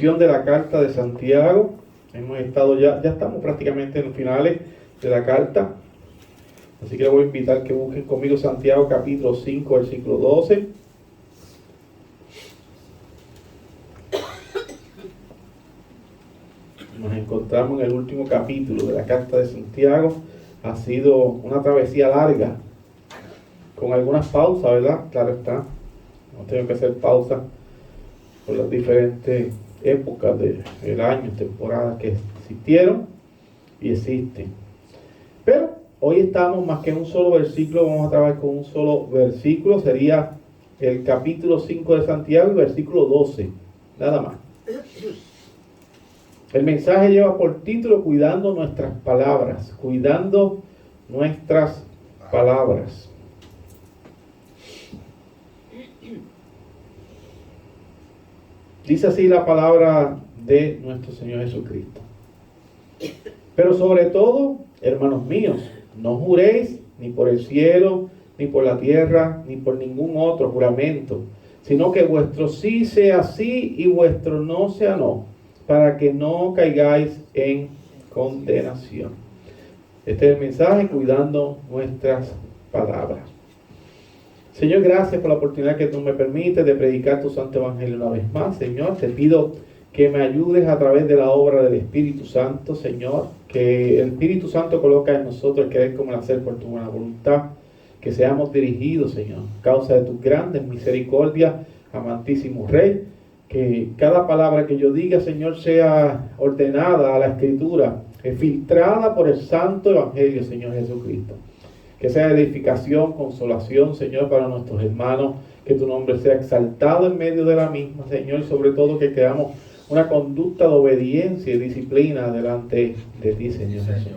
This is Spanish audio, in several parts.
exposición de la carta de Santiago. Hemos estado ya estamos prácticamente en los finales de la carta. Así que les voy a invitar que busquen conmigo Santiago capítulo 5, versículo 12. Nos encontramos en el último capítulo de la carta de Santiago. Ha sido una travesía larga, con algunas pausas, ¿verdad? Claro está. Hemos tenido que hacer pausas por las diferentes épocas del año, temporadas que existieron y existen. Pero hoy estamos más que en un solo versículo, vamos a trabajar con un solo versículo. Sería el capítulo 5 de Santiago y versículo 12, nada más. El mensaje lleva por título Cuidando nuestras palabras. Cuidando nuestras palabras. Dice así la palabra de nuestro Señor Jesucristo. Pero sobre todo, hermanos míos, no juréis ni por el cielo, ni por la tierra, ni por ningún otro juramento, sino que vuestro sí sea sí y vuestro no sea no, para que no caigáis en condenación. Este es el mensaje, cuidando nuestras palabras. Señor, gracias por la oportunidad que tú me permites de predicar tu santo evangelio una vez más. Señor, te pido que me ayudes a través de la obra del Espíritu Santo, Señor, que el Espíritu Santo coloca en nosotros el querer como el hacer por tu buena voluntad, que seamos dirigidos, Señor, causa de tus grandes misericordias, amantísimo Rey, que cada palabra que yo diga, Señor, sea ordenada a la Escritura, filtrada por el santo evangelio, Señor Jesucristo. Que sea edificación, consolación, Señor, para nuestros hermanos. Que tu nombre sea exaltado en medio de la misma, Señor. Sobre todo que creamos una conducta de obediencia y disciplina delante de ti, Señor Jesús.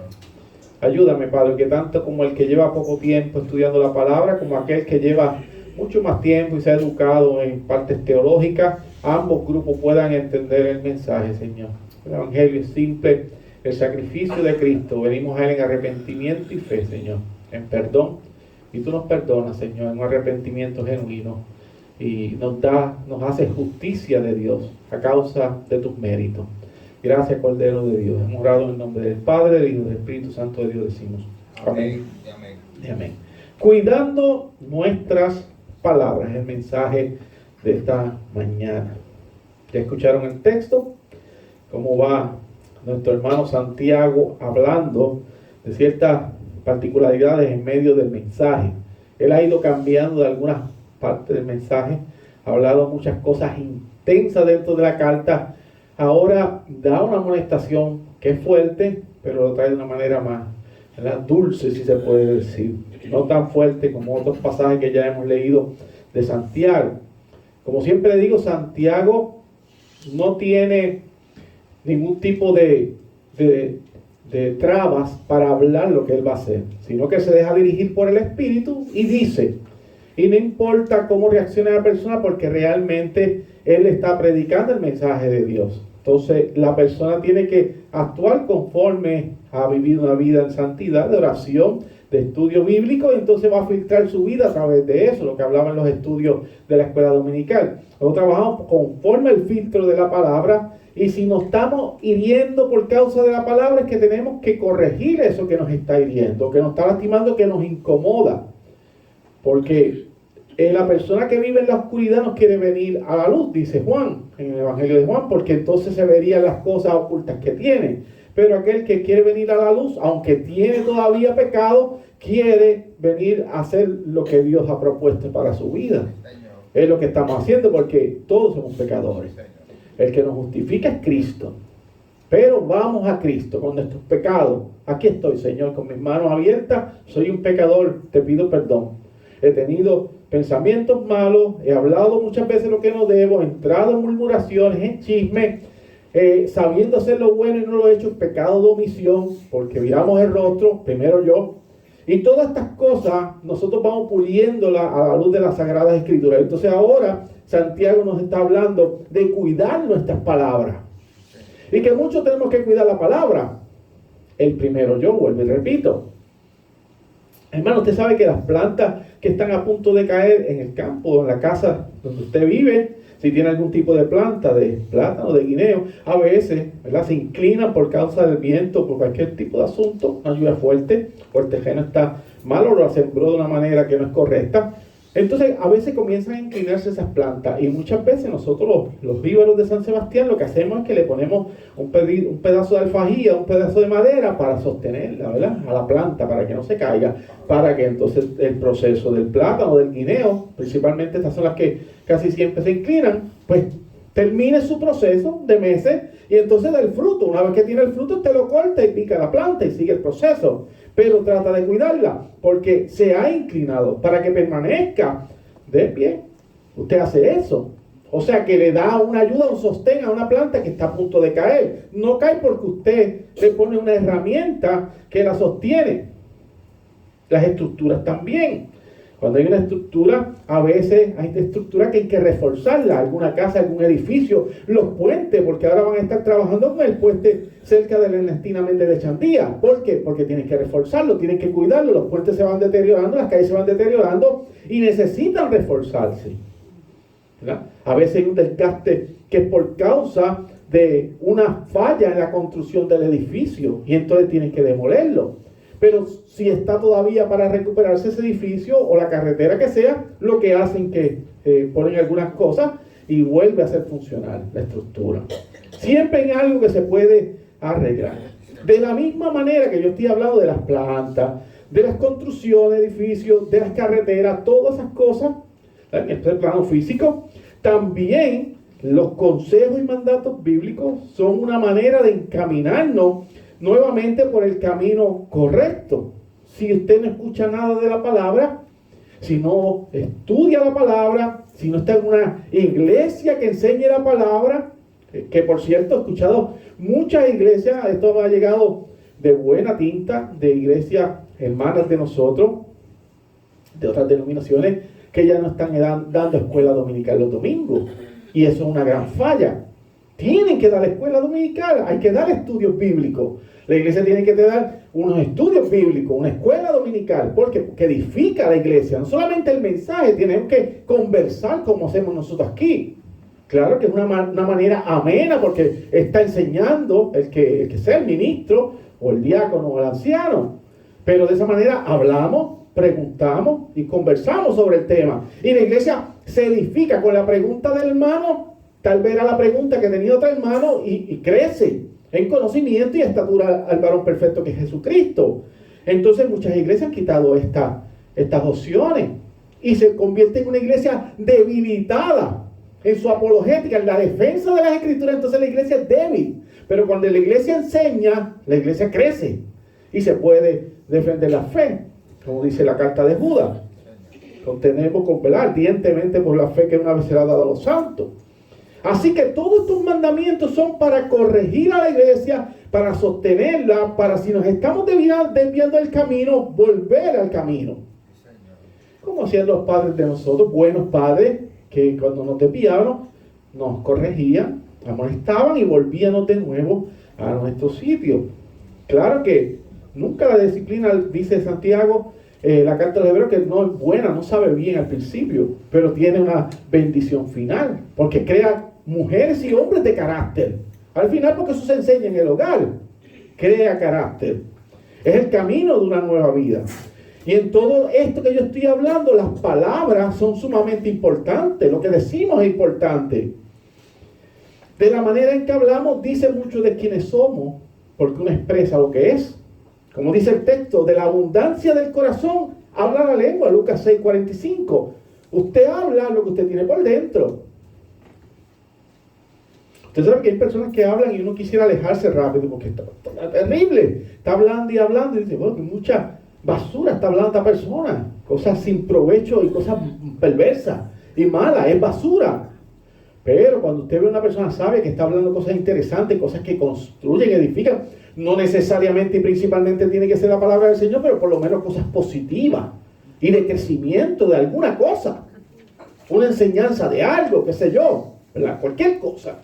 Ayúdame, Padre, que tanto como el que lleva poco tiempo estudiando la palabra, como aquel que lleva mucho más tiempo y se ha educado en partes teológicas, ambos grupos puedan entender el mensaje, Señor. El evangelio es simple, el sacrificio de Cristo. Venimos a él en arrepentimiento y fe, Señor, en perdón, y tú nos perdonas, Señor, en un arrepentimiento genuino, y nos hace justicia de Dios a causa de tus méritos. Gracias, Cordero de Dios. Hemos orado en el nombre del Padre, del Hijo y del Espíritu Santo de Dios, decimos amén. Amén. Y amén. Cuidando nuestras palabras, el mensaje de esta mañana. Ya escucharon el texto, cómo va nuestro hermano Santiago hablando de ciertas particularidades en medio del mensaje. Él ha ido cambiando de algunas partes del mensaje, ha hablado muchas cosas intensas dentro de la carta. Ahora da una amonestación que es fuerte, pero lo trae de una manera más, ¿verdad?, dulce, si se puede decir, no tan fuerte como otros pasajes que ya hemos leído de Santiago. Como siempre digo, Santiago no tiene ningún tipo de trabas para hablar lo que él va a hacer, sino que se deja dirigir por el Espíritu y dice, y no importa cómo reaccione la persona, porque realmente él está predicando el mensaje de Dios. Entonces la persona tiene que actuar conforme a vivir una vida en santidad, de oración, de estudio bíblico, y entonces va a filtrar su vida a través de eso, lo que hablaban en los estudios de la escuela dominical. Nosotros trabajamos conforme al filtro de la palabra, y si nos estamos hiriendo por causa de la palabra, es que tenemos que corregir eso que nos está hiriendo, que nos está lastimando, que nos incomoda. Porque la persona que vive en la oscuridad no quiere venir a la luz, dice Juan, en el Evangelio de Juan, porque entonces se verían las cosas ocultas que tiene. Pero aquel que quiere venir a la luz, aunque tiene todavía pecado, quiere venir a hacer lo que Dios ha propuesto para su vida. Es lo que estamos haciendo, porque todos somos pecadores. El que nos justifica es Cristo. Pero vamos a Cristo con nuestros pecados. Aquí estoy, Señor, con mis manos abiertas. Soy un pecador, te pido perdón. He tenido pensamientos malos, he hablado muchas veces lo que no debo, he entrado en murmuraciones, en chismes, sabiendo hacer lo bueno y no lo he hecho, pecado de omisión, porque miramos el rostro, primero yo. Y todas estas cosas nosotros vamos puliéndolas a la luz de las Sagradas Escrituras. Entonces ahora Santiago nos está hablando de cuidar nuestras palabras. Y que muchos tenemos que cuidar la palabra. El primero yo, vuelvo y repito. Hermano, usted sabe que las plantas que están a punto de caer en el campo, en la casa donde usted vive, si tiene algún tipo de planta, de plátano, de guineo, a veces, ¿verdad?, se inclinan por causa del viento, por cualquier tipo de asunto, una lluvia fuerte, o el terreno está malo, o lo sembró de una manera que no es correcta. Entonces, a veces comienzan a inclinarse esas plantas, y muchas veces nosotros, los víveros de San Sebastián, lo que hacemos es que le ponemos un pedazo de alfajía, un pedazo de madera para sostenerla, ¿verdad?, a la planta, para que no se caiga, para que entonces el proceso del plátano, del guineo, principalmente estas son las que casi siempre se inclinan, pues termine su proceso de meses, y entonces da el fruto. Una vez que tiene el fruto, usted lo corta y pica la planta y sigue el proceso. Pero trata de cuidarla, porque se ha inclinado para que permanezca de pie. Usted hace eso. O sea que le da una ayuda, un sostén a una planta que está a punto de caer. No cae porque usted le pone una herramienta que la sostiene. Las estructuras también. Cuando hay una estructura, a veces hay estructuras que hay que reforzarla, alguna casa, algún edificio, los puentes, porque ahora van a estar trabajando con el puente cerca de la Ernestina Méndez de Chandía. ¿Por qué? Porque tienen que reforzarlo, tienen que cuidarlo, los puentes se van deteriorando, las calles se van deteriorando y necesitan reforzarse, ¿verdad? A veces hay un desgaste que es por causa de una falla en la construcción del edificio y entonces tienen que demolerlo. Pero si está todavía para recuperarse ese edificio o la carretera que sea, lo que hacen que ponen algunas cosas y vuelve a ser funcional la estructura. Siempre en algo que se puede arreglar. De la misma manera que yo estoy hablando de las plantas, de las construcciones, edificios, de las carreteras, todas esas cosas, en este plano físico, también los consejos y mandatos bíblicos son una manera de encaminarnos nuevamente por el camino correcto. Si usted no escucha nada de la palabra, si no estudia la palabra, si no está en una iglesia que enseñe la palabra, que por cierto he escuchado muchas iglesias, esto me ha llegado de buena tinta, de iglesias hermanas de nosotros, de otras denominaciones, que ya no están dando escuela dominical los domingos, y eso es una gran falla. Tienen que dar escuela dominical, hay que dar estudios bíblicos. La iglesia tiene que dar unos estudios bíblicos, una escuela dominical, porque edifica a la iglesia. No solamente el mensaje, tenemos que conversar como hacemos nosotros aquí. Claro que es una manera amena, porque está enseñando el que sea el ministro, o el diácono, o el anciano. Pero de esa manera hablamos, preguntamos y conversamos sobre el tema. Y la iglesia se edifica con la pregunta del hermano, tal vez era la pregunta que tenía otro hermano, y crece en conocimiento y estatura al varón perfecto que es Jesucristo. Entonces muchas iglesias han quitado estas opciones y se convierte en una iglesia debilitada en su apologética, en la defensa de las escrituras. Entonces la iglesia es débil, pero cuando la iglesia enseña, la iglesia crece y se puede defender la fe, como dice la carta de Judas. Contenemos con velar ardientemente por la fe que una vez será dada a los santos. Así que todos estos mandamientos son para corregir a la iglesia, para sostenerla, para si nos estamos desviando del camino, volver al camino. Como hacían los padres de nosotros, buenos padres, que cuando nos desviaban, nos corregían, amonestaban y volvíamos de nuevo a nuestro sitio. Claro que nunca la disciplina, dice Santiago, la carta de los Hebreos, que no es buena, no sabe bien al principio, pero tiene una bendición final, porque crea mujeres y hombres de carácter. Al final, porque eso se enseña en el hogar, crea carácter. Es el camino de una nueva vida. Y en todo esto que yo estoy hablando, las palabras son sumamente importantes. Lo que decimos es importante. De la manera en que hablamos, dice mucho de quiénes somos, porque uno expresa lo que es. Como dice el texto, de la abundancia del corazón habla la lengua, Lucas 6:45. Usted habla lo que usted tiene por dentro. Usted sabe que hay personas que hablan y uno quisiera alejarse rápido porque está terrible. Está hablando y hablando y dice, bueno, que mucha basura está hablando esta persona. Cosas sin provecho y cosas perversas y malas, es basura. Pero cuando usted ve a una persona sabia que está hablando cosas interesantes, cosas que construyen, edifican, no necesariamente y principalmente tiene que ser la palabra del Señor, pero por lo menos cosas positivas y de crecimiento de alguna cosa. Una enseñanza de algo, qué sé yo, ¿verdad? Cualquier cosa.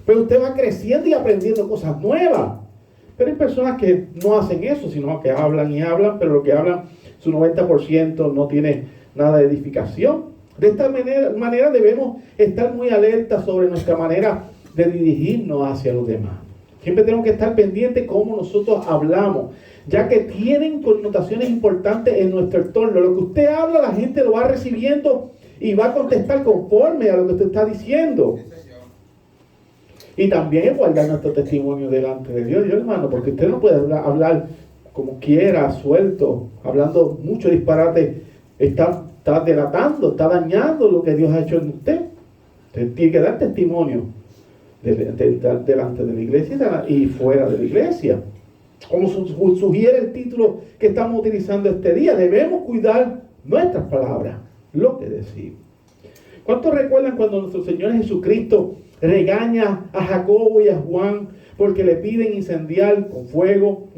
Pero usted va creciendo y aprendiendo cosas nuevas. Pero hay personas que no hacen eso, sino que hablan y hablan, pero lo que hablan, su 90% no tiene nada de edificación. De esta manera debemos estar muy alertas sobre nuestra manera de dirigirnos hacia los demás. Siempre tenemos que estar pendientes cómo nosotros hablamos, ya que tienen connotaciones importantes en nuestro entorno. Lo que usted habla, la gente lo va recibiendo y va a contestar conforme a lo que usted está diciendo. Y también guardar nuestro testimonio delante de Dios, hermano, porque usted no puede hablar como quiera, suelto, hablando mucho disparate. Está delatando, está dañando lo que Dios ha hecho en usted. Usted tiene que dar testimonio delante de la iglesia y fuera de la iglesia. Como sugiere el título que estamos utilizando este día, debemos cuidar nuestras palabras, lo que decimos. ¿Cuántos recuerdan cuando nuestro Señor Jesucristo regaña a Jacobo y a Juan porque le piden incendiar con fuego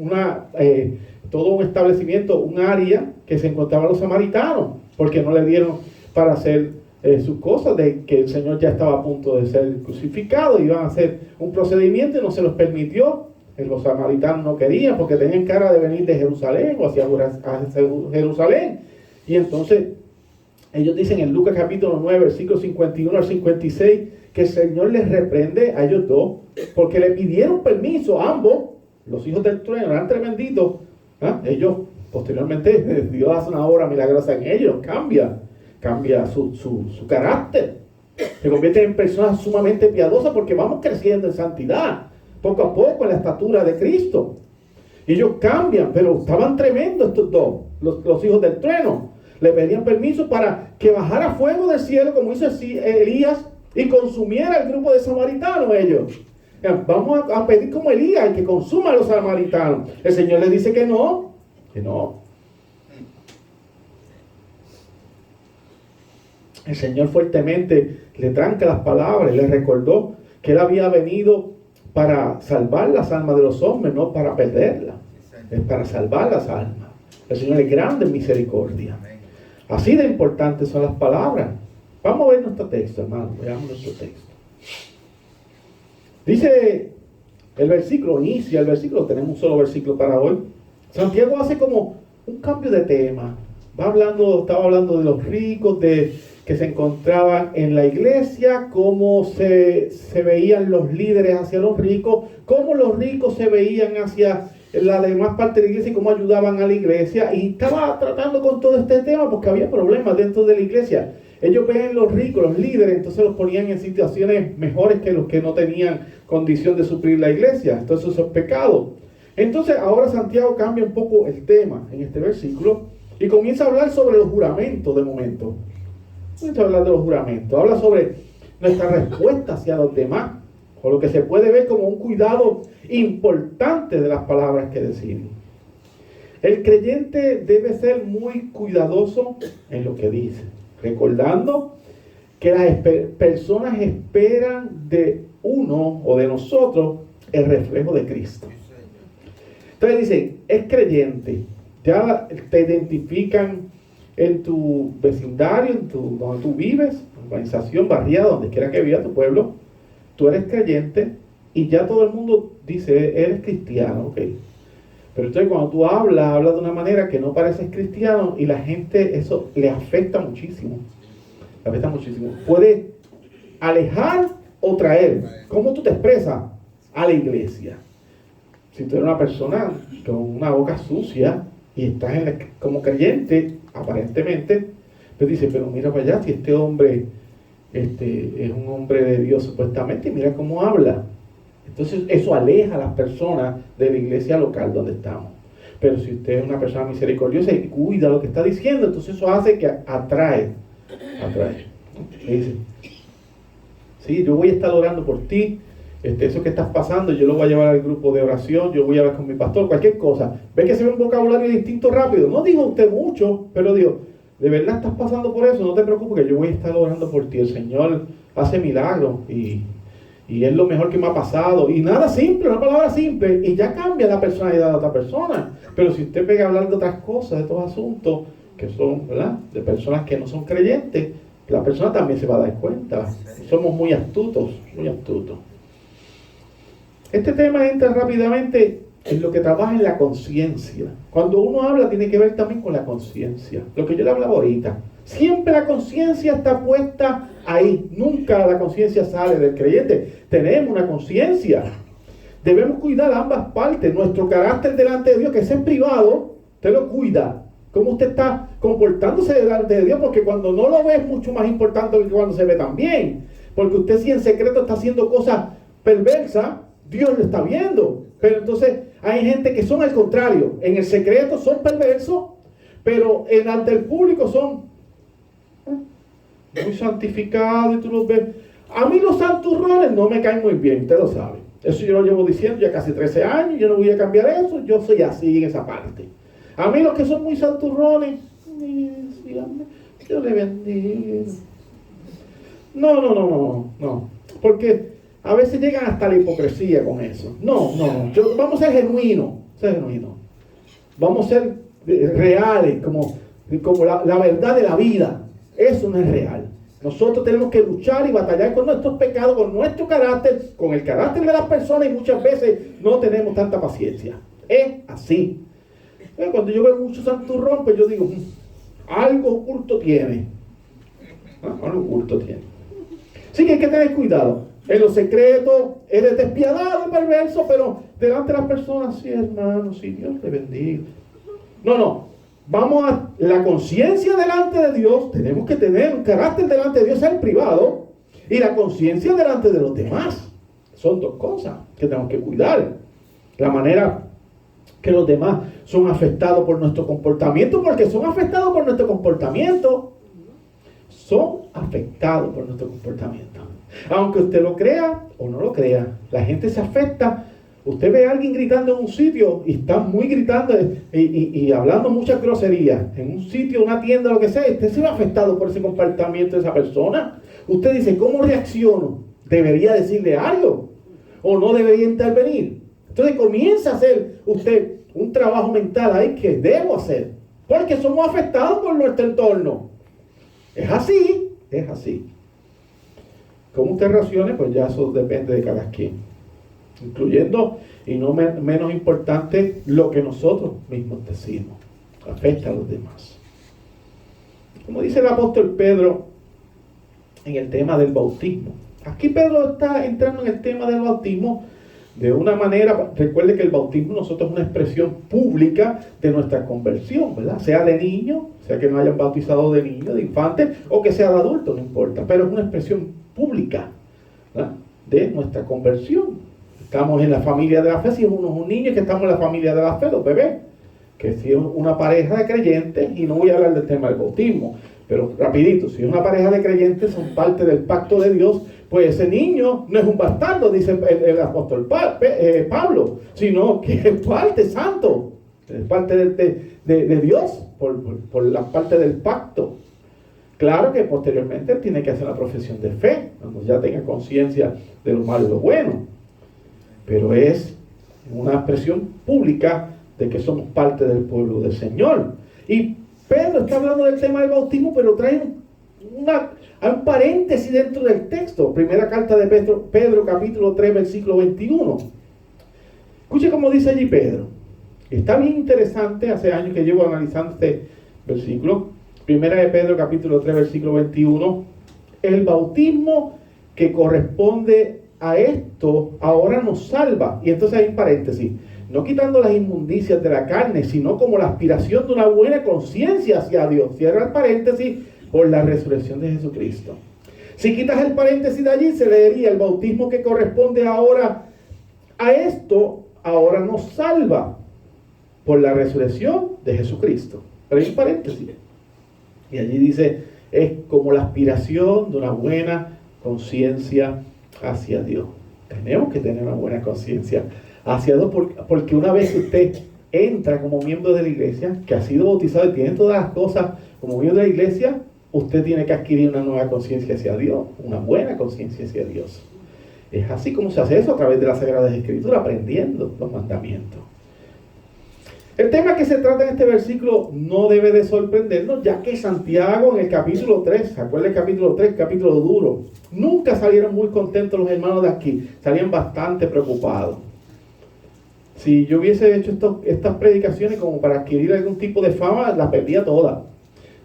todo un establecimiento, un área que se encontraban los samaritanos, porque no le dieron para hacer sus cosas, de que el Señor ya estaba a punto de ser crucificado, iban a hacer un procedimiento y no se los permitió? Los samaritanos no querían porque tenían cara de venir de Jerusalén o hacia Jerusalén. Y entonces ellos dicen en Lucas capítulo 9, versículos 51 al 56, que el Señor les reprende a ellos dos porque le pidieron permiso a ambos. Los hijos del trueno eran tremenditos. Ellos posteriormente, Dios hace una obra milagrosa en ellos, cambia su carácter, se convierten en personas sumamente piadosas porque vamos creciendo en santidad poco a poco en la estatura de Cristo. Ellos cambian, pero estaban tremendos estos dos, los hijos del trueno. Le pedían permiso para que bajara fuego del cielo, como hizo Elías, y consumiera el grupo de samaritanos ellos. Vamos a pedir como Elías, que consuma a los samaritanos. El Señor les dice que no. El Señor fuertemente le tranca las palabras, le recordó que Él había venido para salvar las almas de los hombres, no para perderlas. Es para salvar las almas. El Señor es grande en misericordia. Así de importantes son las palabras. Vamos a ver nuestro texto, hermano. Veamos nuestro texto. Dice el versículo, tenemos un solo versículo para hoy. Santiago hace como un cambio de tema. Estaba hablando de los ricos, que se encontraban en la iglesia, cómo se veían los líderes hacia los ricos, cómo los ricos se veían hacia la demás parte de la iglesia y cómo ayudaban a la iglesia. Y estaba tratando con todo este tema porque había problemas dentro de la iglesia. Ellos ven los ricos, los líderes, entonces los ponían en situaciones mejores que los que no tenían condición de suplir la iglesia. Entonces eso es pecado. Entonces ahora Santiago cambia un poco el tema en este versículo y comienza a hablar sobre los juramentos de momento. Comienza a hablar de los juramentos. Habla sobre nuestra respuesta hacia los demás, o lo que se puede ver como un cuidado importante de las palabras que decimos. El creyente debe ser muy cuidadoso en lo que dice, recordando que las personas esperan de uno o de nosotros el reflejo de Cristo. Entonces dicen, es creyente, ya te identifican en tu vecindario, donde tú vives, urbanización, barriada, donde quiera que viva tu pueblo, tú eres creyente y ya todo el mundo dice, eres cristiano, ok. Pero entonces cuando tú hablas de una manera que no pareces cristiano y la gente, eso le afecta muchísimo. Le afecta muchísimo. Puede alejar o traer. ¿Cómo tú te expresas a la iglesia? Si tú eres una persona con una boca sucia y estás como creyente, aparentemente, pues dice, pero mira para allá, si este hombre es un hombre de Dios supuestamente, mira cómo habla. Entonces eso aleja a las personas de la iglesia local donde estamos. Pero si usted es una persona misericordiosa y cuida lo que está diciendo, entonces eso hace que atrae. Le dice, sí, yo voy a estar orando por ti, eso que estás pasando, yo lo voy a llevar al grupo de oración, yo voy a ver con mi pastor, cualquier cosa. ¿Ve que se ve un vocabulario distinto rápido? No digo usted mucho, pero digo, de verdad estás pasando por eso, no te preocupes que yo voy a estar orando por ti. El Señor hace milagros y es lo mejor que me ha pasado. Y nada simple, una palabra simple, y ya cambia la personalidad de otra persona. Pero si usted pega a hablar de otras cosas, de otros asuntos que son, ¿verdad?, de personas que no son creyentes, la persona también se va a dar cuenta. Somos muy astutos, muy astutos. Este tema entra rápidamente en lo que trabaja en la conciencia. Cuando uno habla tiene que ver también con la conciencia. Lo que yo le hablaba ahorita. Siempre la conciencia está puesta ahí. Nunca la conciencia sale del creyente. Tenemos una conciencia. Debemos cuidar ambas partes. Nuestro carácter delante de Dios, que es en privado, usted lo cuida. Cómo usted está comportándose delante de Dios, porque cuando no lo ve es mucho más importante que cuando se ve también. Porque usted, si en secreto está haciendo cosas perversas, Dios lo está viendo. Pero entonces hay gente que son al contrario. En el secreto son perversos, pero ante el público son muy santificados y tú los ves. A mí los santurrones no me caen muy bien, usted lo sabe. Eso yo lo llevo diciendo ya casi 13 años, yo no voy a cambiar eso, yo soy así en esa parte. A mí los que son muy santurrones, Dios le bendiga. No. Porque a veces llegan hasta la hipocresía con eso. No. Vamos a ser genuinos. Vamos a ser reales, como la verdad de la vida. Eso no es real. Nosotros tenemos que luchar y batallar con nuestros pecados, con nuestro carácter, con el carácter de las personas, y muchas veces no tenemos tanta paciencia. Es así. Cuando yo veo mucho santurrón, pues yo digo, algo oculto tiene. Algo oculto tiene. Así que hay que tener cuidado. En lo secreto, eres despiadado y perverso, pero delante de las personas, sí, hermano, sí, Dios te bendiga. No. Vamos a la conciencia delante de Dios. Tenemos que tener un carácter delante de Dios, el privado, y la conciencia delante de los demás. Son dos cosas que tenemos que cuidar. La manera que los demás son afectados por nuestro comportamiento, porque son afectados por nuestro comportamiento. Son afectados por nuestro comportamiento. Aunque usted lo crea o no lo crea, la gente se afecta. Usted ve a alguien gritando en un sitio y está muy gritando y hablando muchas groserías en un sitio, una tienda, lo que sea. Usted se ve afectado por ese comportamiento de esa persona. Usted dice, ¿cómo reacciono? ¿Debería decirle algo? ¿O no debería intervenir? Entonces comienza a hacer usted un trabajo mental ahí que debo hacer. Porque somos afectados por nuestro entorno. Es así. ¿Cómo usted reaccione? Pues ya eso depende de cada quien. Incluyendo, y no menos importante, lo que nosotros mismos decimos. Afecta a los demás. Como dice el apóstol Pedro en el tema del bautismo. Aquí Pedro está entrando en el tema del bautismo de una manera. Recuerde que el bautismo nosotros es una expresión pública de nuestra conversión, ¿verdad? Sea de niño, sea que no hayan bautizado de niño, de infante, o que sea de adulto, no importa. Pero es una expresión pública, ¿verdad?, de nuestra conversión. Estamos en la familia de la fe. Si uno es un niño, que estamos en la familia de la fe, los bebés. Que si es una pareja de creyentes, y no voy a hablar del tema del bautismo, pero rapidito, si es una pareja de creyentes, son parte del pacto de Dios, pues ese niño no es un bastardo, dice el apóstol Pablo, sino que es parte santo, es parte de Dios, por la parte del pacto. Claro que posteriormente él tiene que hacer la profesión de fe, cuando ya tenga conciencia de lo malo y lo bueno. Pero es una expresión pública de que somos parte del pueblo del Señor. Y Pedro está hablando del tema del bautismo, pero trae un paréntesis dentro del texto. Primera carta de Pedro capítulo 3, versículo 21. Escuche cómo dice allí Pedro. Está bien interesante, hace años que llevo analizando este versículo. Primera de Pedro capítulo 3, versículo 21. El bautismo que corresponde a esto ahora nos salva. Y entonces hay un paréntesis. No quitando las inmundicias de la carne, sino como la aspiración de una buena conciencia hacia Dios. Cierra el paréntesis, por la resurrección de Jesucristo. Si quitas el paréntesis de allí, se leería: el bautismo que corresponde ahora a esto, ahora nos salva por la resurrección de Jesucristo. Pero hay un paréntesis. Y allí dice, es como la aspiración de una buena conciencia hacia Dios. Tenemos que tener una buena conciencia hacia Dios, porque una vez que usted entra como miembro de la iglesia, que ha sido bautizado y tiene todas las cosas como miembro de la iglesia, usted tiene que adquirir una nueva conciencia hacia Dios, una buena conciencia hacia Dios. Es así como se hace eso, a través de las Sagradas Escrituras, aprendiendo los mandamientos. El tema que se trata en este versículo no debe de sorprendernos, ya que Santiago en el capítulo 3, ¿se acuerda el capítulo 3, capítulo duro? Nunca salieron muy contentos los hermanos de aquí, salían bastante preocupados. Si yo hubiese hecho estas predicaciones como para adquirir algún tipo de fama, las perdía todas.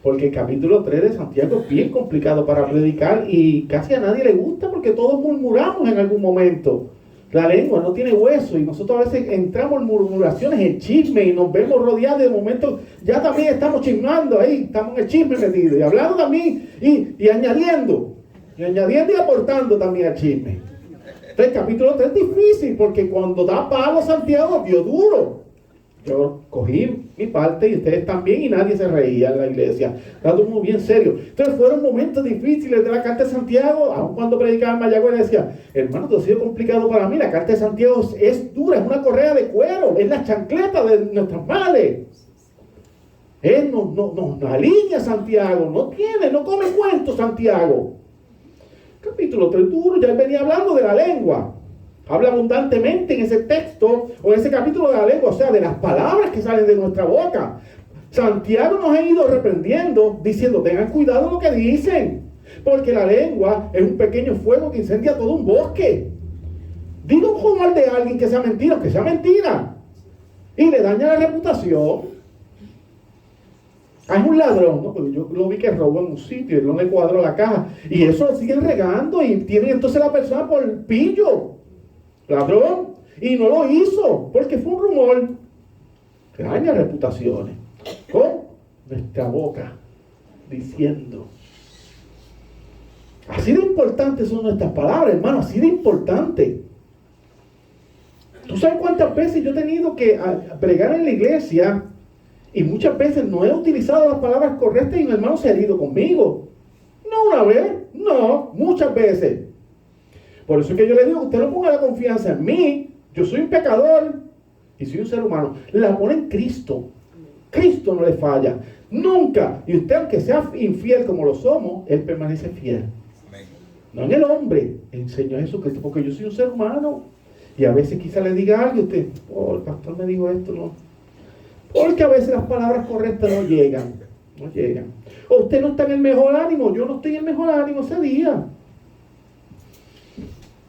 Porque el capítulo 3 de Santiago es bien complicado para predicar y casi a nadie le gusta porque todos murmuramos en algún momento. La lengua no tiene hueso y nosotros a veces entramos en murmuraciones, en chisme y nos vemos rodeados de momentos, ya también estamos chismando ahí, estamos en el chisme metido y hablando también y añadiendo y aportando también al chisme. Entonces el capítulo 3 es difícil porque cuando da palo Santiago dio duro. Yo cogí mi parte y ustedes también y nadie se reía en la iglesia. Era todo muy bien serio. Entonces fueron momentos difíciles de la carta de Santiago. Aun cuando predicaba en Mayagüez decía, hermano, esto ha sido complicado para mí. La carta de Santiago es dura, es una correa de cuero, es la chancleta de nuestras madres. Él nos alinea Santiago, no come cuentos Santiago. Capítulo 3 duro, ya él venía hablando de la lengua. Habla abundantemente en ese texto o en ese capítulo de la lengua, o sea, de las palabras que salen de nuestra boca. Santiago nos ha ido reprendiendo, diciendo, tengan cuidado lo que dicen, porque la lengua es un pequeño fuego que incendia todo un bosque. Diga un rumor de alguien que sea mentira, y le daña la reputación. Es un ladrón, ¿no? Porque yo lo vi que robó en un sitio y no le cuadró la caja, y eso lo siguen regando y tienen entonces la persona por pillo. Ladrón, y no lo hizo porque fue un rumor que daña reputaciones con nuestra boca diciendo. Así de importantes son nuestras palabras, hermano, así de importante. ¿Tú sabes cuántas veces yo he tenido que pregar en la iglesia y muchas veces no he utilizado las palabras correctas y mi hermano se ha ido conmigo? No una vez, no, muchas veces. Por eso es que yo le digo, usted no ponga la confianza en mí, yo soy un pecador y soy un ser humano. La pone en Cristo. Cristo no le falla, nunca. Y usted, aunque sea infiel como lo somos, Él permanece fiel. No en el hombre, en el Señor Jesucristo, porque yo soy un ser humano. Y a veces quizá le diga algo a usted, oh, el pastor me dijo esto, no. Porque a veces las palabras correctas no llegan. O usted no está en el mejor ánimo, yo no estoy en el mejor ánimo ese día.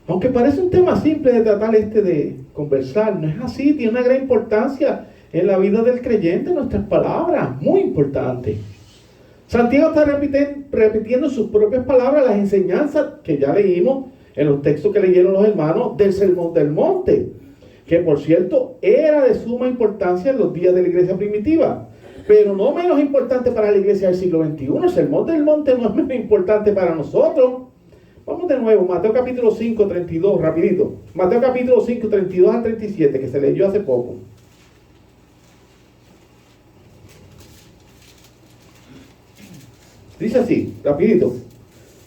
Aunque parece un tema simple de tratar de conversar, no es así, tiene una gran importancia en la vida del creyente, nuestras palabras, muy importante. Santiago está repitiendo sus propias palabras, las enseñanzas que ya leímos en los textos que leyeron los hermanos del Sermón del Monte, que por cierto era de suma importancia en los días de la iglesia primitiva, pero no menos importante para la iglesia del siglo XXI. El Sermón del Monte no es menos importante para nosotros. Vamos de nuevo, Mateo capítulo 5, 32, rapidito. Mateo capítulo 5, 32 al 37, que se leyó hace poco. Dice así, rapidito.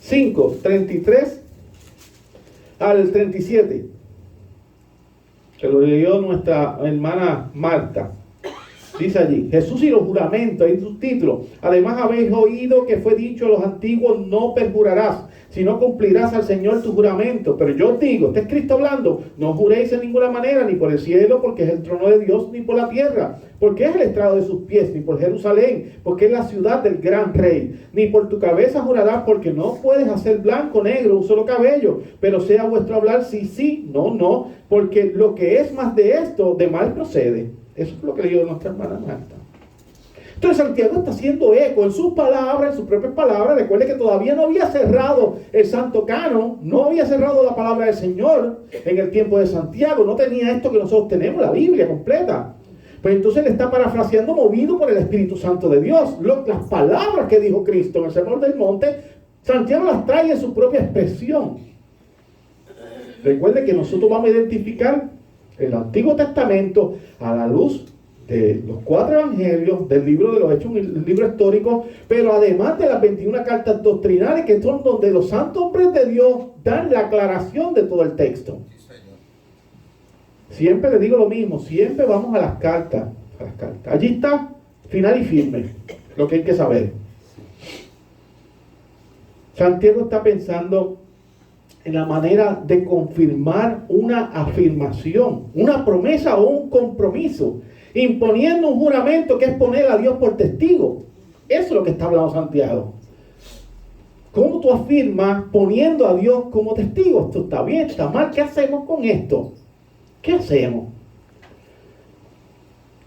5, 33 al 37. Que lo leyó nuestra hermana Marta. Dice allí, Jesús y los juramentos, hay un título. Además habéis oído que fue dicho a los antiguos, no perjurarás, sino cumplirás al Señor tu juramento. Pero yo os digo, este es Cristo hablando, no juréis en ninguna manera, ni por el cielo, porque es el trono de Dios, ni por la tierra, porque es el estrado de sus pies, ni por Jerusalén, porque es la ciudad del gran rey. Ni por tu cabeza jurarás, porque no puedes hacer blanco o negro un solo cabello, pero sea vuestro hablar sí, sí, no, no, porque lo que es más de esto, de mal procede. Eso es lo que leyó nuestra hermana Marta. Entonces Santiago está haciendo eco en sus palabras, en sus propias palabras. Recuerde que todavía no había cerrado el Santo Canon, no había cerrado la palabra del Señor en el tiempo de Santiago. No tenía esto que nosotros tenemos, la Biblia completa. Pues entonces le está parafraseando movido por el Espíritu Santo de Dios. Las palabras que dijo Cristo en el Sermón del Monte, Santiago las trae en su propia expresión. Recuerde que nosotros vamos a identificar el Antiguo Testamento a la luz de los 4 evangelios, del libro de los Hechos, un libro histórico, pero además de las 21 cartas doctrinales, que son donde los santos hombres de Dios dan la aclaración de todo el texto. Siempre les digo lo mismo, siempre vamos a las cartas. Allí está, final y firme, lo que hay que saber. Santiago está pensando en la manera de confirmar una afirmación, una promesa o un compromiso, imponiendo un juramento que es poner a Dios por testigo. Eso es lo que está hablando Santiago. ¿Cómo tú afirmas poniendo a Dios como testigo? Esto está bien, está mal, ¿qué hacemos con esto? ¿Qué hacemos?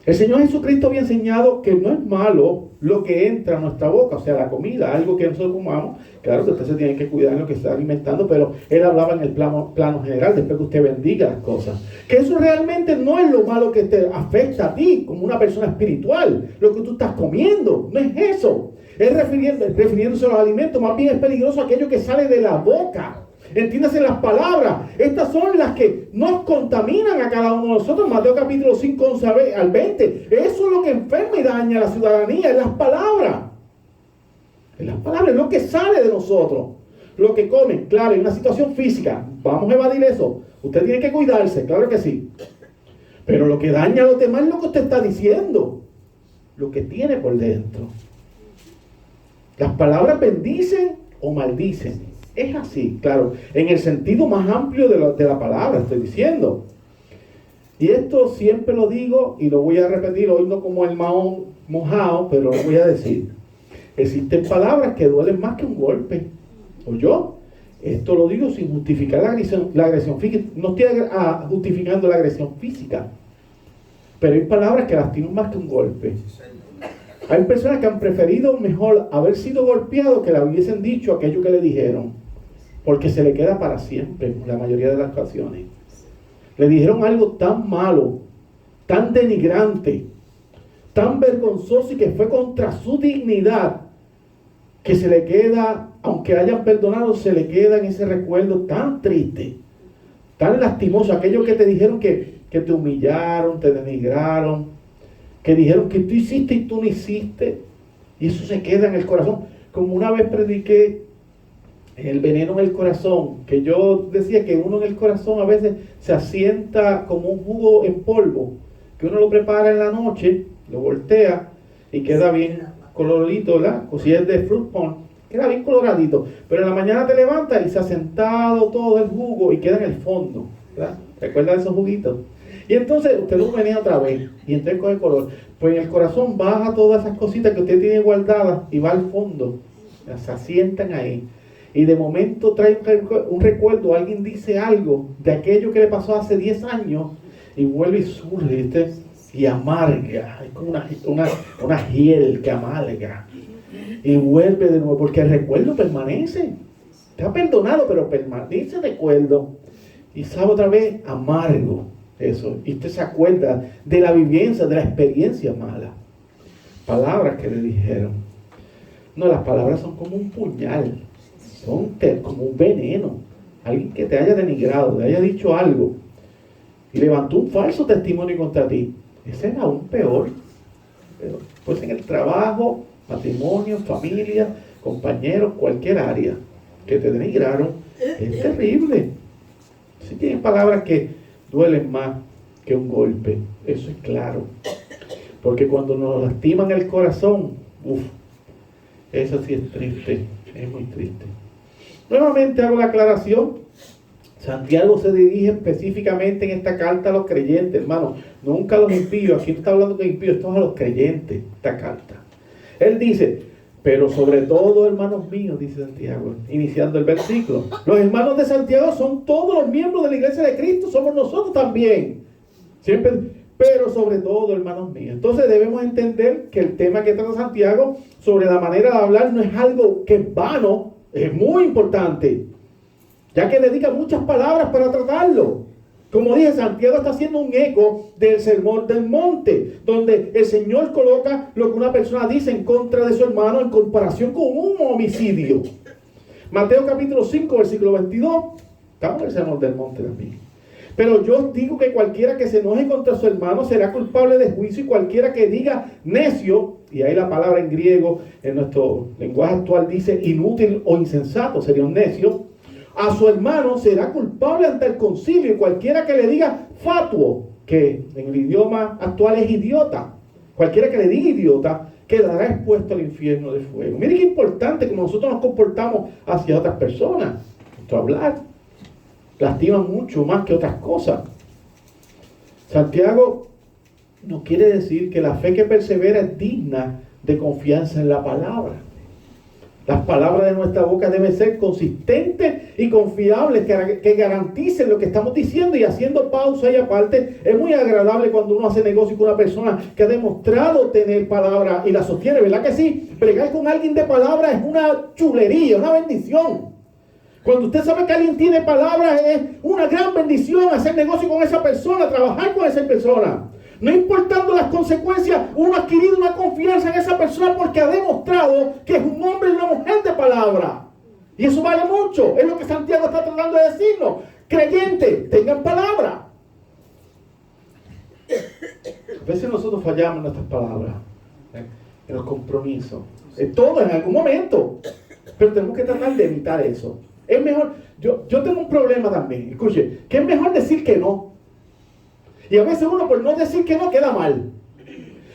El Señor Jesucristo había enseñado que no es malo lo que entra a nuestra boca, o sea, la comida, algo que nosotros comamos. Claro que usted se tiene que cuidar en lo que está alimentando, pero Él hablaba en el plano general, después que usted bendiga las cosas. Que eso realmente no es lo malo que te afecta a ti como una persona espiritual, lo que tú estás comiendo, no es eso. Es refiriéndose a los alimentos, más bien es peligroso aquello que sale de la boca. Entiéndase las palabras. Estas son las que nos contaminan a cada uno de nosotros. Mateo capítulo 5, 11 al 20. Eso es lo que enferma y daña a la ciudadanía. Es las palabras. Es las palabras, es lo que sale de nosotros. Lo que comen, claro, en una situación física. Vamos a evadir eso. Usted tiene que cuidarse, claro que sí. Pero lo que daña a los demás es lo que usted está diciendo. Lo que tiene por dentro. Las palabras bendicen o maldicen. Es así, claro, en el sentido más amplio de la palabra, estoy diciendo. Y esto siempre lo digo y lo voy a repetir, hoy no como el mahón mojado, pero lo voy a decir. Existen palabras que duelen más que un golpe. ¿O yo? Esto lo digo sin justificar la agresión física. No estoy justificando la agresión física. Pero hay palabras que lastiman más que un golpe. Hay personas que han preferido mejor haber sido golpeado que le hubiesen dicho aquello que le dijeron. Porque se le queda para siempre, en la mayoría de las ocasiones. Le dijeron algo tan malo, tan denigrante, tan vergonzoso y que fue contra su dignidad, que se le queda, aunque hayan perdonado, se le queda en ese recuerdo tan triste, tan lastimoso. Aquellos que te dijeron que te humillaron, te denigraron, que dijeron que tú hiciste y tú no hiciste, y eso se queda en el corazón. Como una vez prediqué, el veneno en el corazón, que yo decía que uno en el corazón a veces se asienta como un jugo en polvo, que uno lo prepara en la noche, lo voltea y queda bien coloradito, ¿verdad? O si es de fruit punch, queda bien coloradito, pero en la mañana te levantas y se ha sentado todo el jugo y queda en el fondo, ¿verdad? ¿Recuerdan esos juguitos? Y entonces usted lo venía otra vez y entonces coge color. Pues en el corazón baja todas esas cositas que usted tiene guardadas y va al fondo, se asientan ahí. Y de momento trae un recuerdo, alguien dice algo de aquello que le pasó hace 10 años y vuelve y surge, ¿viste? Y amarga, es como una hiel que amarga. Y vuelve de nuevo, porque el recuerdo permanece. Está perdonado, pero permanece el recuerdo. Y sabe otra vez amargo eso. Y usted se acuerda de la vivencia, de la experiencia mala. Palabras que le dijeron. No, las palabras son como un puñal. Son como un veneno. Alguien que te haya denigrado, te haya dicho algo y levantó un falso testimonio contra ti. Ese es aún peor. Pero, pues en el trabajo, matrimonio, familia, compañeros, cualquier área que te denigraron, es terrible. Sí tienen palabras que duelen más que un golpe. Eso es claro. Porque cuando nos lastiman el corazón, eso sí es triste. Es muy triste. Nuevamente hago la aclaración. Santiago se dirige específicamente en esta carta a los creyentes, hermano. Nunca a los impíos. Aquí no está hablando de impíos, esto es a los creyentes, esta carta. Él dice, pero sobre todo, hermanos míos, dice Santiago, iniciando el versículo. Los hermanos de Santiago son todos los miembros de la iglesia de Cristo, somos nosotros también. Siempre, pero sobre todo, hermanos míos. Entonces debemos entender que el tema que trata Santiago sobre la manera de hablar no es algo que es vano, es muy importante, ya que dedica muchas palabras para tratarlo. Como dije, Santiago está haciendo un eco del sermón del monte, donde el Señor coloca lo que una persona dice en contra de su hermano en comparación con un homicidio. Mateo capítulo 5, versículo 22, estamos en el sermón del monte también. Pero yo os digo que cualquiera que se enoje contra su hermano será culpable de juicio, y cualquiera que diga necio, y ahí la palabra en griego, en nuestro lenguaje actual dice inútil o insensato, sería un necio, a su hermano será culpable ante el concilio, y cualquiera que le diga fatuo, que en el idioma actual es idiota, cualquiera que le diga idiota, quedará expuesto al infierno de fuego. Mire qué importante como nosotros nos comportamos hacia otras personas. Nuestro hablar lastima mucho más que otras cosas. Santiago no quiere decir que la fe que persevera es digna de confianza en la palabra. Las palabras de nuestra boca deben ser consistentes y confiables, que garanticen lo que estamos diciendo. Y haciendo pausa y aparte, es muy agradable cuando uno hace negocio con una persona que ha demostrado tener palabra y la sostiene, ¿verdad que sí? Bregar con alguien de palabra es una chulería, una bendición. Cuando usted sabe que alguien tiene palabras, es una gran bendición hacer negocio con esa persona, trabajar con esa persona. No importando las consecuencias, uno ha adquirido una confianza en esa persona porque ha demostrado que es un hombre y una mujer de palabra. Y eso vale mucho. Es lo que Santiago está tratando de decirnos. Creyentes, tengan palabra. A veces nosotros fallamos en nuestras palabras, en los compromisos, en todo, en algún momento. Pero tenemos que tratar de evitar eso. Es mejor, yo tengo un problema también. Escuche, que es mejor decir que no. Y a veces uno por no decir que no queda mal.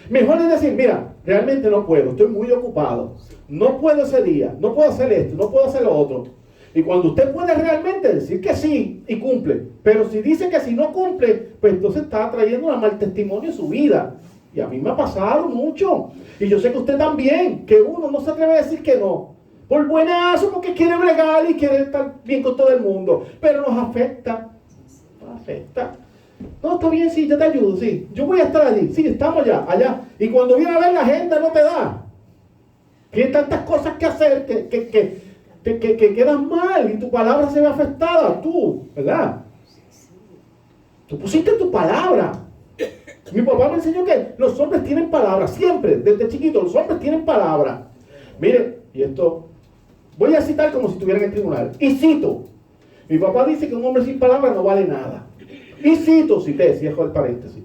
Mejor es decir, mira, realmente no puedo, estoy muy ocupado. No puedo ese día, no puedo hacer esto, no puedo hacer lo otro. Y cuando usted puede realmente decir que sí y cumple, pero si dice que si no cumple, pues entonces está trayendo un mal testimonio en su vida. Y a mí me ha pasado mucho. Y yo sé que usted también, que uno no se atreve a decir que no. Por buenazo, porque quiere bregar y quiere estar bien con todo el mundo. Pero nos afecta. Nos afecta. No, está bien, sí, yo te ayudo, sí. Yo voy a estar allí, sí, estamos allá. Y cuando viene a ver la agenda no te da. Tienes tantas cosas que hacer que quedas mal y tu palabra se ve afectada, tú, ¿verdad? Tú pusiste tu palabra. Mi papá me enseñó que los hombres tienen palabra, siempre, desde chiquito, los hombres tienen palabra. Mire, y esto, voy a citar como si estuviera en el tribunal. Y cito, mi papá dice que un hombre sin palabra no vale nada. Y cité, cierro el paréntesis.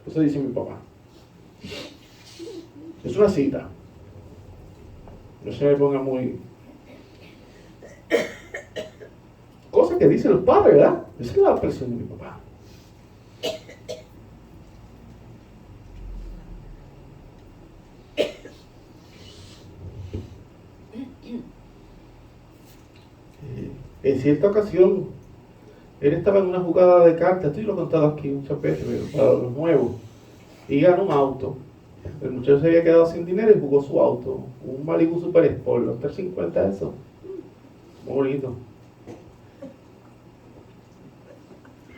Eso dice mi papá. Es una cita. No se me ponga muy... Cosa que dicen los padres, ¿verdad? Esa es la expresión de mi papá. En cierta ocasión, él estaba en una jugada de cartas, esto yo lo he contado aquí muchas veces, pero para los nuevos, y ganó un auto. El muchacho se había quedado sin dinero y jugó su auto, un Malibu Super Sport, los 350 eso, muy bonito.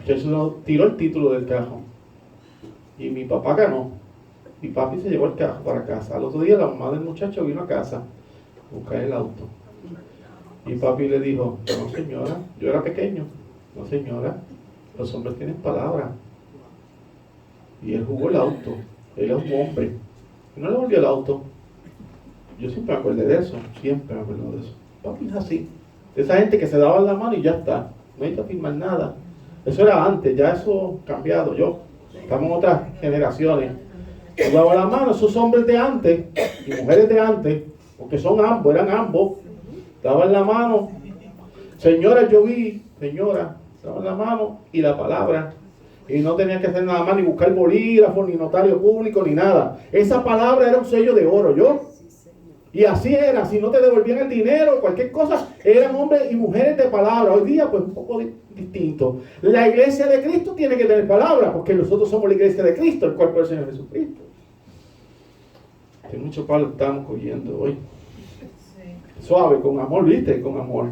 El muchacho tiró el título del carro y mi papá ganó. Y papi se llevó el carro para casa. Al otro día la mamá del muchacho vino a casa a buscar el auto. Y papi le dijo, no señora, yo era pequeño, no señora, los hombres tienen palabra. Y él jugó el auto, él es un hombre. Y no le volvió el auto. Yo siempre me acordé de eso, siempre me acuerdo de eso. Papi es así, de esa gente que se daba la mano y ya está, no hay que firmar nada. Eso era antes, ya eso ha cambiado. Estamos en otras generaciones. Se daba la mano, esos hombres de antes y mujeres de antes, porque eran ambos, daban la mano. Señora, yo vi, señora, daban la mano y la palabra. Y no tenía que hacer nada más, ni buscar bolígrafo, ni notario público, ni nada. Esa palabra era un sello de oro, Y así era, si no te devolvían el dinero, cualquier cosa, eran hombres y mujeres de palabra. Hoy día, pues un poco distinto. La iglesia de Cristo tiene que tener palabra, porque nosotros somos la iglesia de Cristo, el cuerpo del Señor Jesucristo. Que mucho palo estamos cogiendo hoy. Suave, con amor, ¿viste? Con amor.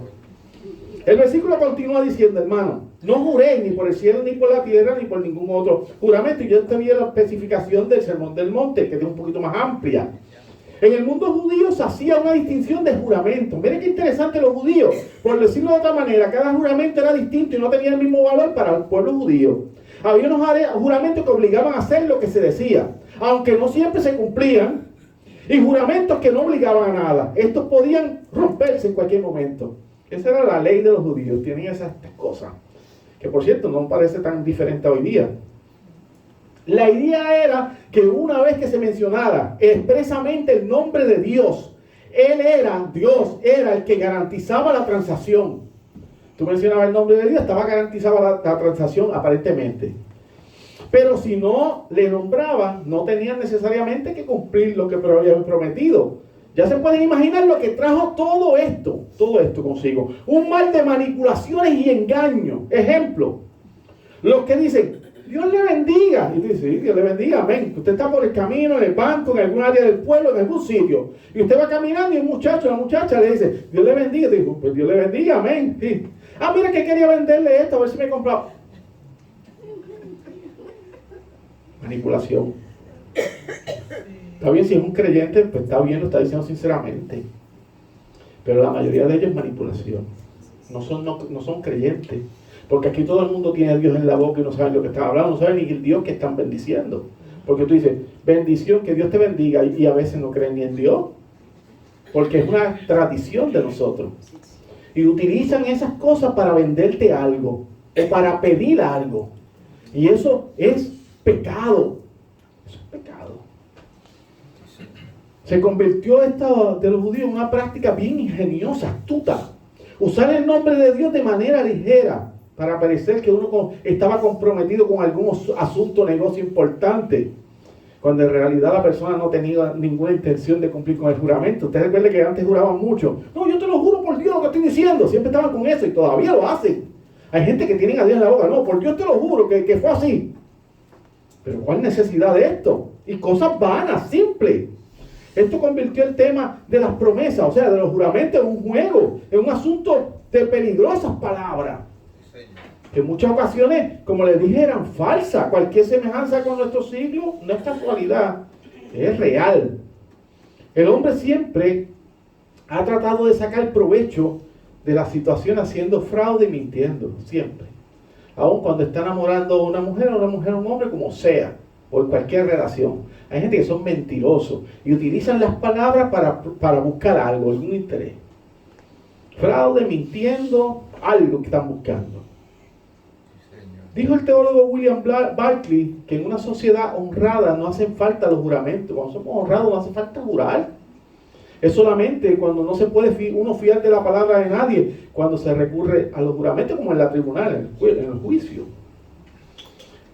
El versículo continúa diciendo, hermano, no juréis ni por el cielo, ni por la tierra, ni por ningún otro juramento. Y yo te vi la especificación del Sermón del Monte, que es un poquito más amplia. En el mundo judío se hacía una distinción de juramentos. Miren qué interesante los judíos. Por decirlo de otra manera, cada juramento era distinto y no tenía el mismo valor para el pueblo judío. Había unos juramentos que obligaban a hacer lo que se decía, aunque no siempre se cumplían. Y juramentos que no obligaban a nada. Estos podían romperse en cualquier momento. Esa era la ley de los judíos. Tenían esas cosas. Que por cierto no parece tan diferente hoy día. La idea era que una vez que se mencionara expresamente el nombre de Dios, Dios era el que garantizaba la transacción. Tú mencionabas el nombre de Dios, estaba garantizada la transacción aparentemente. Pero si no le nombraba, no tenían necesariamente que cumplir lo que habían prometido. Ya se pueden imaginar lo que trajo todo esto consigo. Un mal de manipulaciones y engaños. Ejemplo, los que dicen, Dios le bendiga. bendiga. Y tú dices, sí, Dios le bendiga, amén. Usted está por el camino, en el banco, en algún área del pueblo, en algún sitio. Y usted va caminando y un muchacho, una muchacha le dice, Dios le bendiga. Y digo, pues Dios le bendiga, amén. Sí. Ah, mira que quería venderle esto, a ver si me compraba. Manipulación. Está bien, si es un creyente, pues está bien, lo está diciendo sinceramente. Pero la mayoría de ellos es manipulación. No son creyentes. Porque aquí todo el mundo tiene a Dios en la boca y no saben lo que están hablando, no saben ni el Dios que están bendiciendo. Porque tú dices, bendición, que Dios te bendiga, y a veces no creen ni en Dios. Porque es una tradición de nosotros. Y utilizan esas cosas para venderte algo, o para pedir algo. Y eso es pecado. Eso es pecado. Se convirtió esta de los judíos en una práctica bien ingeniosa, astuta. Usar el nombre de Dios de manera ligera para parecer que uno estaba comprometido con algún asunto o negocio importante, cuando en realidad la persona no tenía ninguna intención de cumplir con el juramento. Ustedes recuerden que antes juraban mucho. No, yo te lo juro por Dios lo que estoy diciendo. Siempre estaban con eso y todavía lo hacen. Hay gente que tiene a Dios en la boca. No, por Dios te lo juro que fue así. Pero ¿cuál necesidad de esto? Y cosas vanas, simples. Esto convirtió el tema de las promesas, o sea, de los juramentos, en un juego, en un asunto de peligrosas palabras. Que en muchas ocasiones, como les dije, eran falsas. Cualquier semejanza con nuestro siglo no es casualidad, es real. El hombre siempre ha tratado de sacar provecho de la situación haciendo fraude y mintiendo, siempre. Aun cuando está enamorando a una mujer, a un hombre, como sea, o en cualquier relación. Hay gente que son mentirosos y utilizan las palabras para buscar algo, algún interés. Fraude, mintiendo, algo que están buscando. Dijo el teólogo William Barclay que en una sociedad honrada no hacen falta los juramentos. Cuando somos honrados no hace falta jurar. Es solamente cuando no se puede uno fiar de la palabra de nadie, cuando se recurre a los juramentos, como en la tribunal, en el juicio.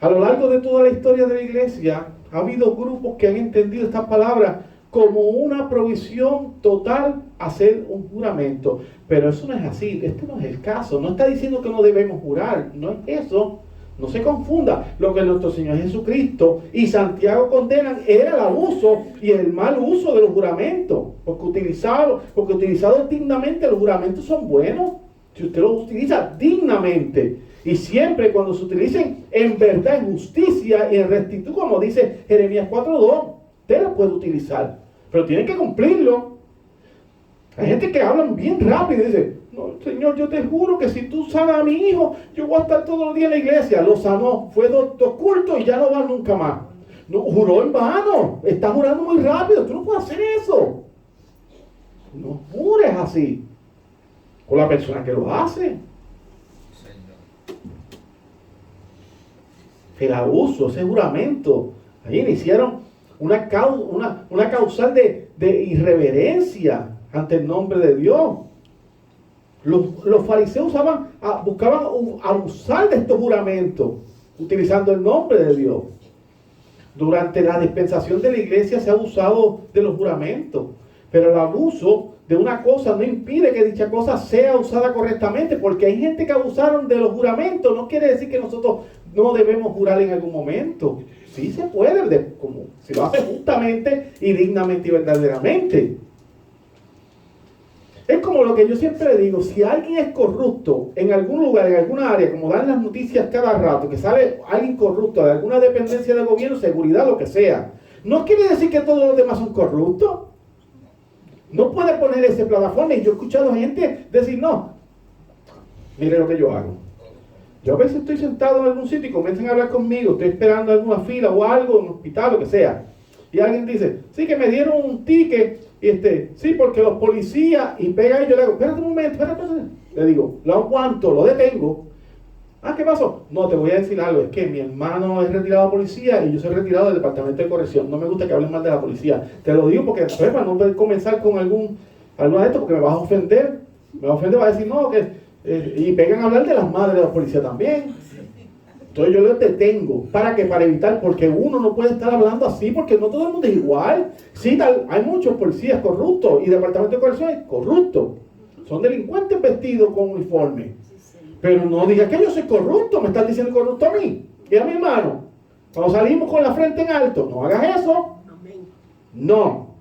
A lo largo de toda la historia de la iglesia, ha habido grupos que han entendido estas palabras como una provisión total a hacer un juramento. Pero eso no es así, este no es el caso. No está diciendo que no debemos jurar, no es eso. No se confunda. Lo que nuestro Señor Jesucristo y Santiago condenan era el abuso y el mal uso de los juramentos. Porque utilizados dignamente, los juramentos son buenos. Si usted los utiliza dignamente. Y siempre cuando se utilicen en verdad, en justicia y en rectitud, como dice Jeremías 4:2, usted los puede utilizar. Pero tiene que cumplirlo. Hay gente que habla bien rápido y dice, no, Señor, yo te juro que si tú sanas a mi hijo, yo voy a estar todos los días en la iglesia. Lo sanó, fue dos cultos y ya no va nunca más. No, juró en vano, está jurando muy rápido, tú no puedes hacer eso. No jures así con la persona que lo hace. El abuso, ese juramento, ahí iniciaron una causal de irreverencia ante el nombre de Dios. Los fariseos buscaban abusar de estos juramentos, utilizando el nombre de Dios. Durante la dispensación de la iglesia se ha abusado de los juramentos, pero el abuso de una cosa no impide que dicha cosa sea usada correctamente, porque hay gente que abusaron de los juramentos. No quiere decir que nosotros no debemos jurar en algún momento. Sí se puede, como si lo hace justamente y dignamente y verdaderamente. Es como lo que yo siempre digo, si alguien es corrupto en algún lugar, en alguna área, como dan las noticias cada rato, que sale alguien corrupto de alguna dependencia del gobierno, seguridad, lo que sea, no quiere decir que todos los demás son corruptos. No puede poner ese plataforma. Y yo he escuchado gente decir, no, mire lo que yo hago. Yo a veces estoy sentado en algún sitio y comienzan a hablar conmigo, estoy esperando alguna fila o algo, en un hospital, lo que sea. Y alguien dice, sí, que me dieron un ticket, sí, porque los policías, y pega y yo le digo, espérate un momento, espérate. Le digo, lo aguanto, lo detengo. Ah, ¿qué pasó? No, te voy a decir algo, es que mi hermano es retirado de policía y yo soy retirado del departamento de corrección. No me gusta que hablen mal de la policía. Te lo digo porque después para no poder comenzar con alguna de esto, porque me vas a ofender. Me va a ofender, va a decir, no, y pegan a hablar de las madres de la policía también. Entonces yo les detengo. ¿Para qué? Para evitar, porque uno no puede estar hablando así, porque no todo el mundo es igual. Sí, hay muchos policías corruptos y departamento de corrección es corrupto. Son delincuentes vestidos con uniforme. Pero no digas que yo soy corrupto, me están diciendo corrupto a mí y a mi hermano. Cuando salimos con la frente en alto, no hagas eso. No.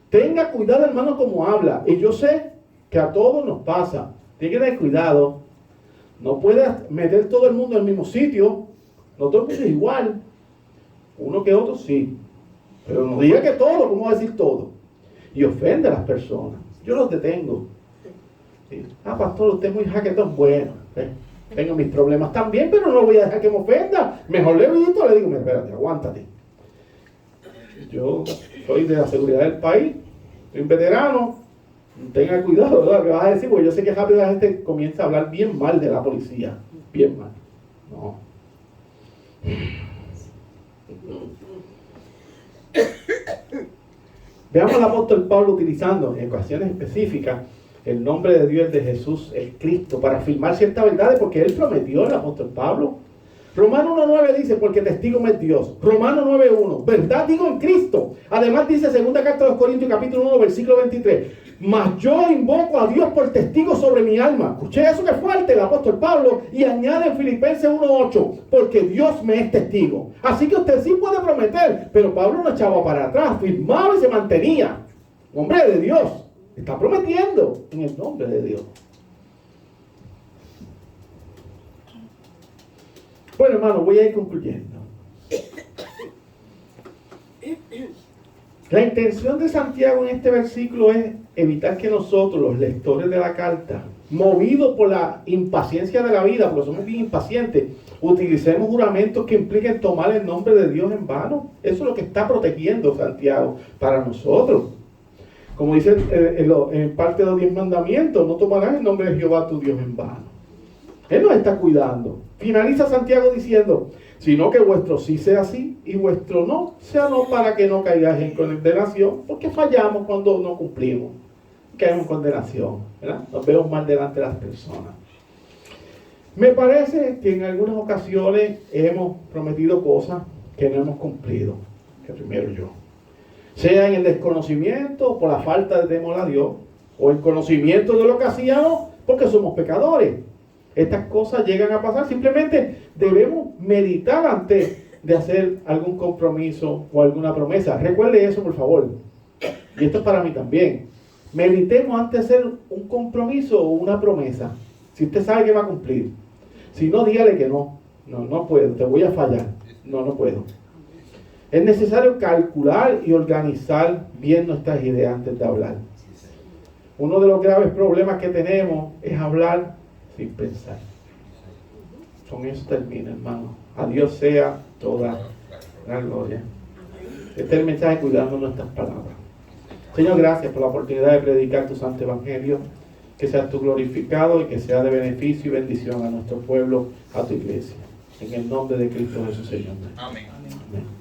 Tenga cuidado, hermano, como habla. Y yo sé que a todos nos pasa. Tiene que tener cuidado. No puedes meter todo el mundo en el mismo sitio. No todo el mundo es igual. Uno que otro sí. Pero no diga que todo, ¿cómo va a decir todo? Y ofende a las personas. Yo los detengo. Sí. Pastor, usted es muy jaquetón. Bueno, tengo mis problemas también, pero no voy a dejar que me ofenda. Mejor le evito, le digo, mira, espérate, aguántate. Yo soy de la seguridad del país, soy un veterano. Tenga cuidado, ¿verdad? ¿Qué vas a decir? Porque yo sé que rápido la gente comienza a hablar bien mal de la policía. Bien mal. No. Veamos al apóstol Pablo utilizando en ocasiones específicas el nombre de Dios, de Jesús, el Cristo, para afirmar ciertas verdades, porque él prometió, el apóstol Pablo. Romano 1.9 dice, porque testigo me es Dios. Romano 9.1, verdad digo en Cristo. Además dice, segunda carta de los Corintios, capítulo 1, versículo 23, mas yo invoco a Dios por testigo sobre mi alma. Escuché eso que fuerte el apóstol Pablo, y añade en Filipenses 1.8, porque Dios me es testigo. Así que usted sí puede prometer, pero Pablo no echaba para atrás, firmaba y se mantenía. Hombre de Dios, está prometiendo en el nombre de Dios. Bueno, hermano, voy a ir concluyendo. La intención de Santiago en este versículo es evitar que nosotros, los lectores de la carta, movidos por la impaciencia de la vida, porque somos bien impacientes, utilicemos juramentos que impliquen tomar el nombre de Dios en vano. Eso es lo que está protegiendo Santiago para nosotros. Como dice en parte de los 10 mandamientos, no tomarás el nombre de Jehová tu Dios en vano. Él nos está cuidando. Finaliza Santiago diciendo, sino que vuestro sí sea sí y vuestro no sea no, para que no caigáis en condenación, porque fallamos cuando no cumplimos. Caemos en condenación, ¿verdad? Nos vemos mal delante de las personas. Me parece que en algunas ocasiones hemos prometido cosas que no hemos cumplido. Que primero yo. Sea en el desconocimiento o por la falta de temor a Dios, o el conocimiento de lo que hacíamos porque somos pecadores. Estas cosas llegan a pasar. Simplemente debemos meditar antes de hacer algún compromiso o alguna promesa. Recuerde eso, por favor. Y esto es para mí también. Meditemos antes de hacer un compromiso o una promesa. Si usted sabe que va a cumplir. Si no, dígale que no. No puedo, te voy a fallar. No puedo. Es necesario calcular y organizar bien nuestras ideas antes de hablar. Uno de los graves problemas que tenemos es hablar sin pensar. Con eso termina, hermano. A Dios sea toda la gloria. Este es el mensaje, cuidando nuestras palabras. Señor, gracias por la oportunidad de predicar tu santo evangelio. Que seas tú glorificado y que sea de beneficio y bendición a nuestro pueblo, a tu iglesia. En el nombre de Cristo Jesús, Señor. Amén. Amén.